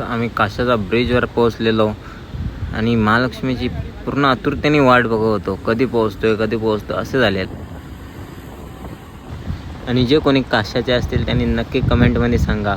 आम्ही काशाचा ब्रिजवर पोहोचलेलो आणि महालक्ष्मीची पूर्ण आतुरतेने वाट बघत होतो, कधी पोहोचतो असे झाले. आणि जे कोणी काशाचे असतील त्यांनी नक्की कमेंटमध्ये सांगा